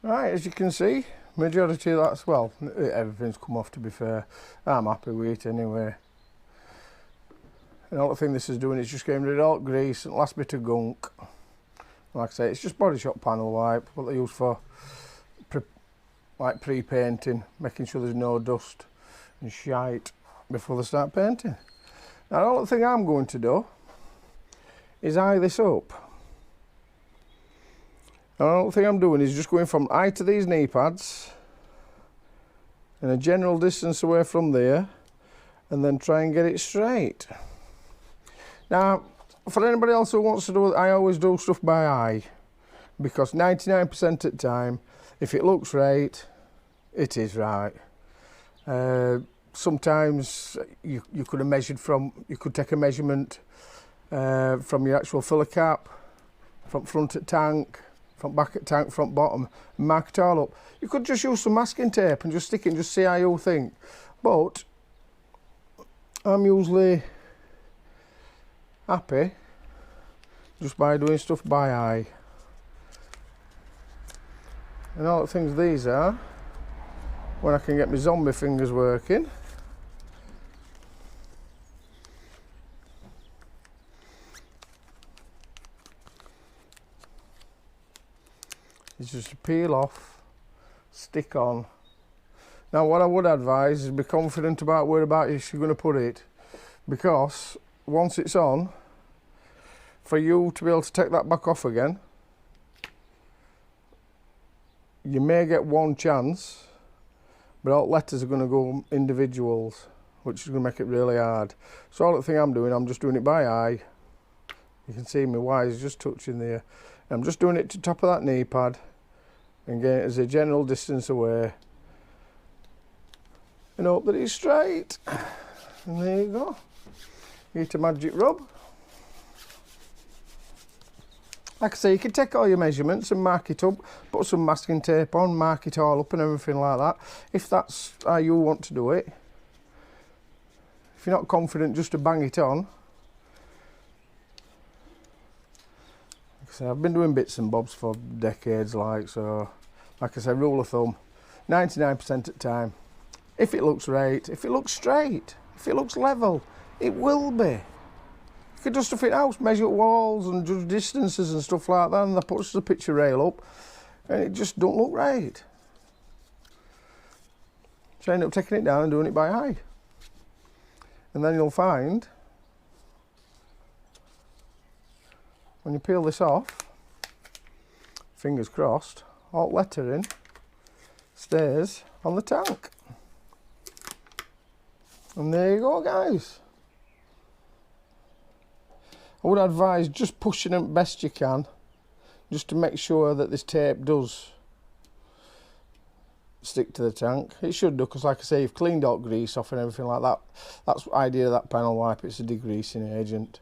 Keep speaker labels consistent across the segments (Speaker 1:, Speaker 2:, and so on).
Speaker 1: Right, as you can see, majority of that's, well, everything's come off, to be fair. I'm happy with it anyway. And all the thing this is doing is just getting rid of all the grease and last bit of gunk. Like I say, it's just body shop panel wipe, what they use for pre-painting, making sure there's no dust and shite before they start painting. Now all the thing I'm going to do is eye this up. Now all the thing I'm doing is just going from eye to these knee pads and a general distance away from there, and then try and get it straight. Now for anybody else who wants to do it, I always do stuff by eye, because 99% of the time, if it looks right, it is right. Sometimes you could have measured from, you could take a measurement from your actual filler cap, from front at tank, from back at tank, front bottom, and mark it all up. You could just use some masking tape and just stick it and just see how you think. But I'm usually happy just by doing stuff by eye. And all the things these are, when I can get my zombie fingers working, is just to peel off, stick on. Now what I would advise is be confident about whereabouts you're going to put it, because once it's on, for you to be able to take that back off again, you may get one chance, but all letters are going to go individuals, which is going to make it really hard. So all the thing I'm doing, I'm just doing it by eye. You can see my wires just touching there. I'm just doing it to the top of that knee pad and getting it as a general distance away, and hope that it's straight. And there you go. Get a magic rub. Like I say, you can take all your measurements and mark it up, put some masking tape on, mark it all up and everything like that, if that's how you want to do it. If you're not confident just to bang it on. Like I say, I've been doing bits and bobs for decades, so like I say, rule of thumb, 99% of the time, if it looks right, if it looks straight, if it looks level, it will be. You could just fit house, measure walls and judge distances and stuff like that, and they put the picture rail up and it just don't look right. So I end up taking it down and doing it by eye. And then you'll find, when you peel this off, fingers crossed, alt lettering stays on the tank. And there you go, guys. I would advise just pushing them best you can, just to make sure that this tape does stick to the tank. It should do, because like I say, you've cleaned out grease off and everything like that. That's the idea of that panel wipe, it's a degreasing agent.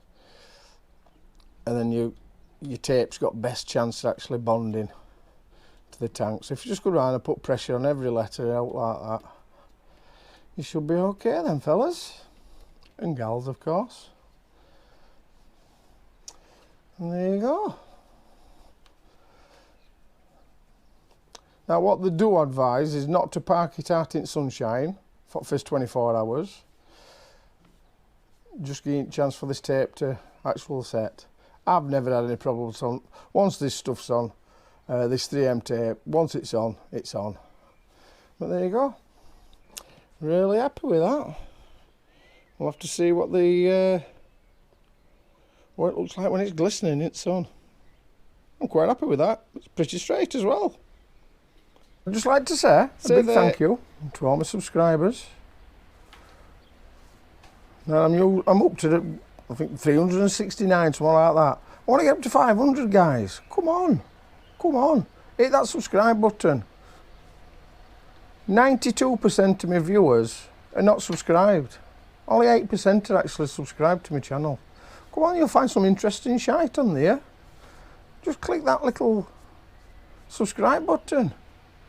Speaker 1: And then your tape's got best chance of actually bonding to the tank. So if you just go around and put pressure on every letter out like that, you should be okay then, fellas. And gals, of course. And there you go. Now what they do advise is not to park it out in sunshine for the first 24 hours. Just give it a chance for this tape to actually set. I've never had any problems on. Once this stuff's on, this 3M tape, once it's on, it's on. But there you go. Really happy with that. We'll have to see what the what it looks like when it's glistening in the sun. I'm quite happy with that. It's pretty straight as well. I'd just like to say a big thank you to all my subscribers. Now I'm up to, I think, 369, something like that. I want to get up to 500, guys. Come on. Come on. Hit that subscribe button. 92% of my viewers are not subscribed. Only 8% are actually subscribed to my channel. Come on, you'll find some interesting shite on there. Just click that little subscribe button.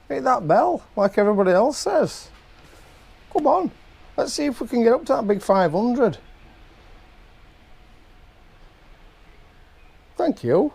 Speaker 1: Hit that bell, like everybody else says. Come on, let's see if we can get up to that big 500. Thank you.